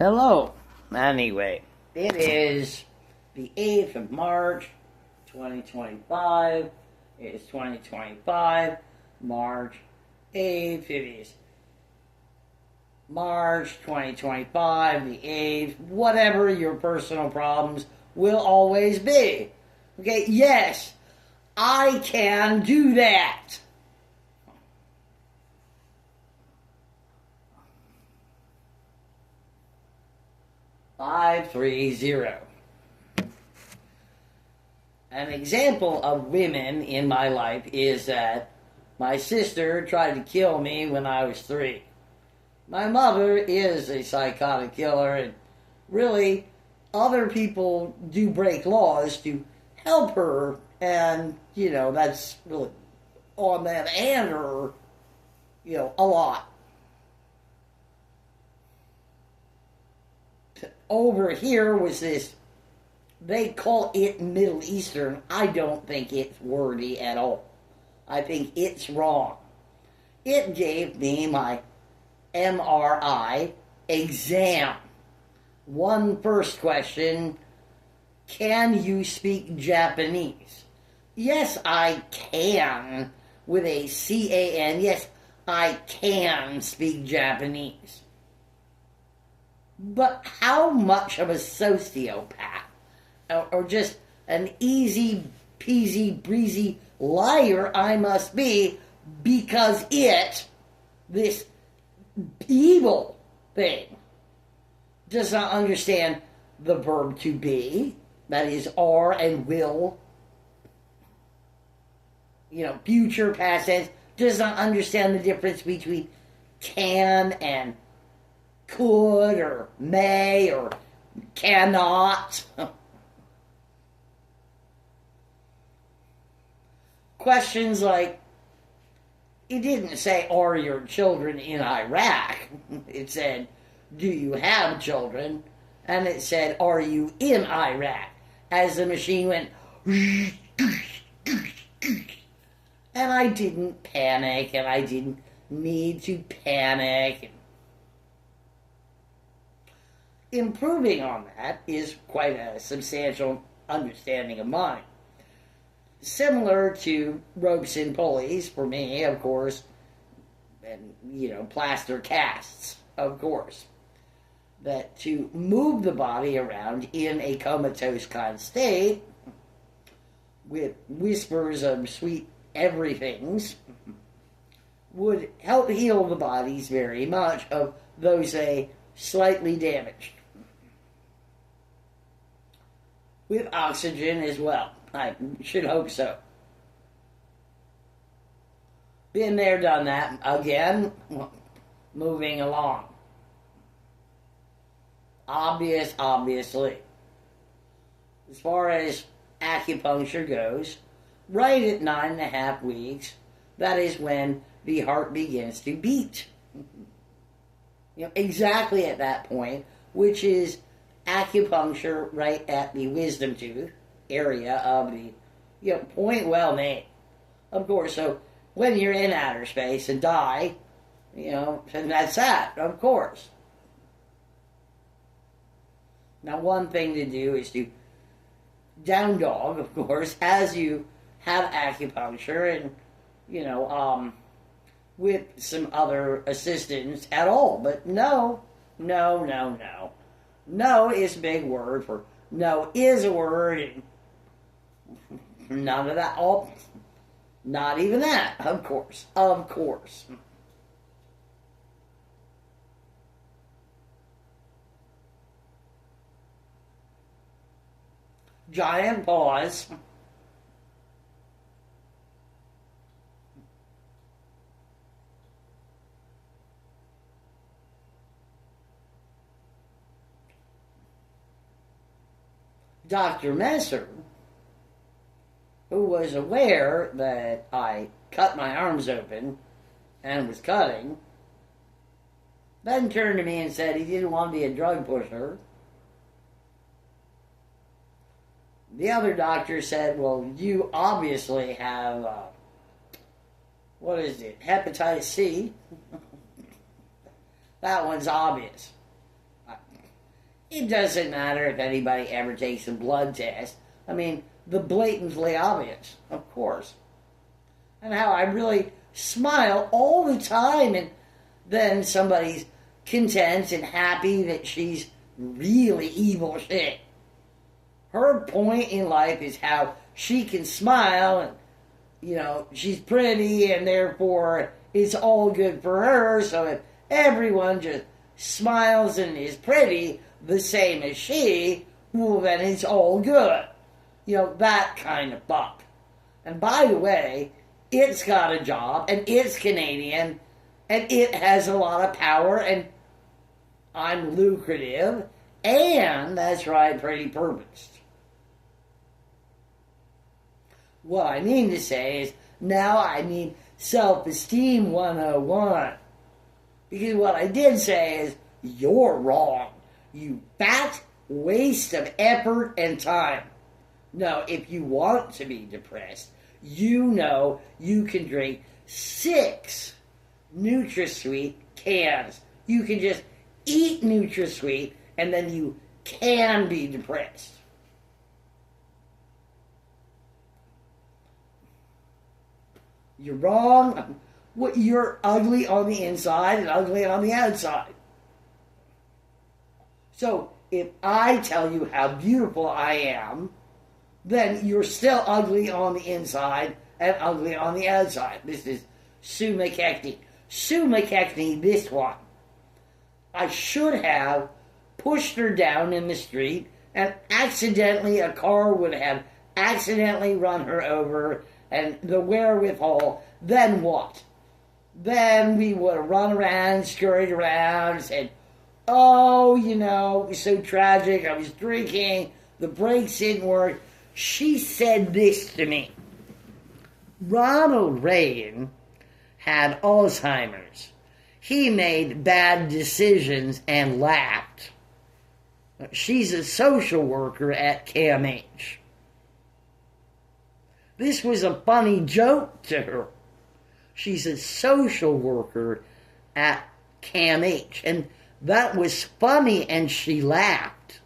Hello. Anyway, it is the 8th of March, 2025. It is 2025, March 8th. It is March 2025, the 8th. Whatever your personal problems will always be. Okay, yes, I can do that. Five, 3, 0. An example of women in my life is that my sister tried to kill me when I was 3. My mother is a psychotic killer, and really, other people do break laws to help her, and, that's really on them and her, a lot. Over here was this, they call it Middle Eastern. I don't think it's wordy at all. I think it's wrong. It gave me my MRI exam. First question, can you speak Japanese? Yes, I can, with a CAN. Yes, I can speak Japanese. But how much of a sociopath, or just an easy peasy breezy liar I must be, because this evil thing, does not understand the verb to be, that is are and will, future, past tense, does not understand the difference between can and could or may or cannot. Questions like, it didn't say, are your children in Iraq? It said, do you have children? And it said, are you in Iraq? As the machine went, and I didn't panic, and I didn't need to panic. Improving on that is quite a substantial understanding of mine. Similar to ropes and pulleys, for me, of course, and, plaster casts, of course. That to move the body around in a comatose kind of state, with whispers of sweet everythings, would help heal the bodies very much of those slightly damaged. With oxygen as well. I should hope so. Been there, done that. Again, moving along. Obviously. As far as acupuncture goes, right at 9.5 weeks, that is when the heart begins to beat. Exactly at that point, which is acupuncture right at the wisdom tooth area of the, point well made. Of course, so when you're in outer space and die, and that's that, of course. Now, one thing to do is to down dog, of course, as you have acupuncture and, with some other assistance at all. But no. No is a big word for no is a word, and none of that. Oh, not even that, of course. Giant pause. Dr. Messer, who was aware that I cut my arms open and was cutting, then turned to me and said he didn't want to be a drug pusher. The other doctor said, well, you obviously have, hepatitis C. That one's obvious. It doesn't matter if anybody ever takes a blood test. I mean, the blatantly obvious, of course. And how I really smile all the time, and then somebody's content and happy that she's really evil shit. Her point in life is how she can smile, and, she's pretty, and therefore it's all good for her. So if everyone just smiles and is pretty the same as she, well, then it's all good. That kind of fuck. And by the way, it's got a job, and it's Canadian, and it has a lot of power, and I'm lucrative, and, that's right, pretty purposed. What I mean to say is, now I need self-esteem 101. Because what I did say is, you're wrong. You fat waste of effort and time. No, if you want to be depressed, you can drink 6 NutraSweet cans. You can just eat NutraSweet, and then you can be depressed. You're wrong. You're ugly on the inside and ugly on the outside. So, if I tell you how beautiful I am, then you're still ugly on the inside and ugly on the outside. This is Sue McKechnie. Sue McKechnie, this one. I should have pushed her down in the street, and a car would have accidentally run her over, and the wherewithal, then what? Then we would have run around, scurried around, and said, oh, it was so tragic, I was drinking, the brakes didn't work. She said this to me. Ronald Reagan had Alzheimer's. He made bad decisions and laughed. She's a social worker at CAMH. This was a funny joke to her. She's a social worker at CAMH. And that was funny, and she laughed.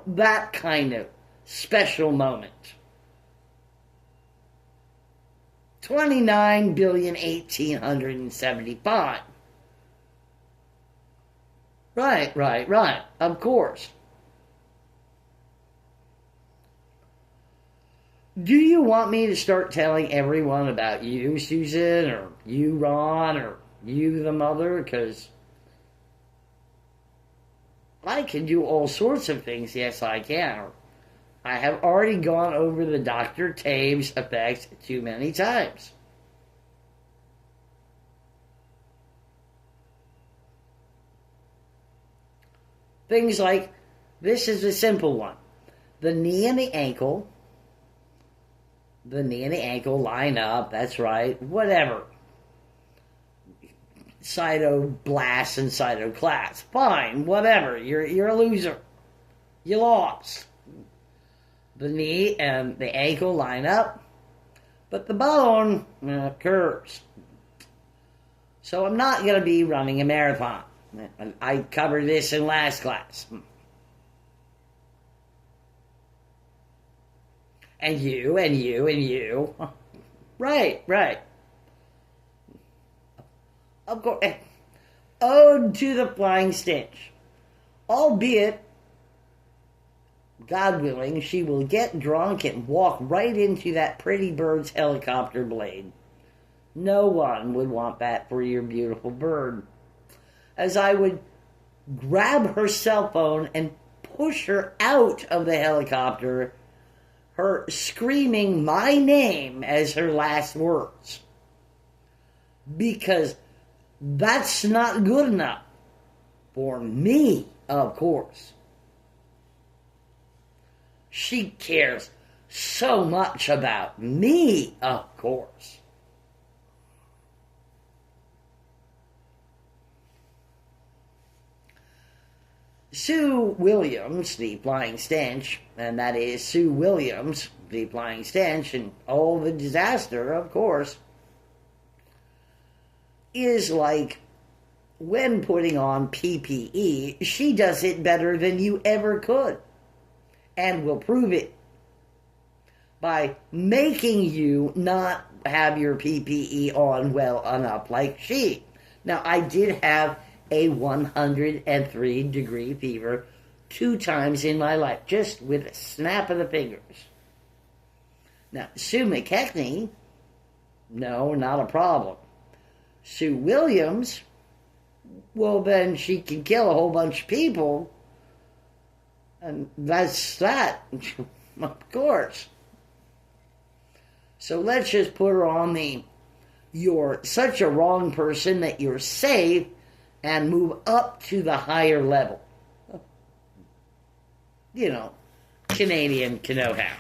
That kind of special moment. 29,1,875. Right. Of course. Do you want me to start telling everyone about you, Susan, or you, Ron, or you, the mother? Because I can do all sorts of things. Yes, I can. I have already gone over the Dr. Taves effects too many times. Things like, this is a simple one. The knee and the ankle line up, that's right, whatever. Cytoblast and cytoclast, fine, whatever, you're a loser. You lost. The knee and the ankle line up, but the bone curves. So I'm not going to be running a marathon. I covered this in last class. And you. Right. Of course. Ode to the flying stench. Albeit, God willing, she will get drunk and walk right into that pretty bird's helicopter blade. No one would want that for your beautiful bird. As I would grab her cell phone and push her out of the helicopter, her screaming my name as her last words. Because that's not good enough for me, of course. She cares so much about me, of course. Sue Williams, the flying stench, and that is Sue Williams, the flying stench, and all the disaster, of course, is like when putting on PPE, she does it better than you ever could, and will prove it by making you not have your PPE on well enough like she. Now, I did have a 103-degree fever 2 times in my life, just with a snap of the fingers. Now, Sue McKechnie, no, not a problem. Sue Williams, well, then she can kill a whole bunch of people, and that's that, of course. So let's just put her on the you're such a wrong person that you're safe and move up to the higher level. You know, Canadian caknowhow.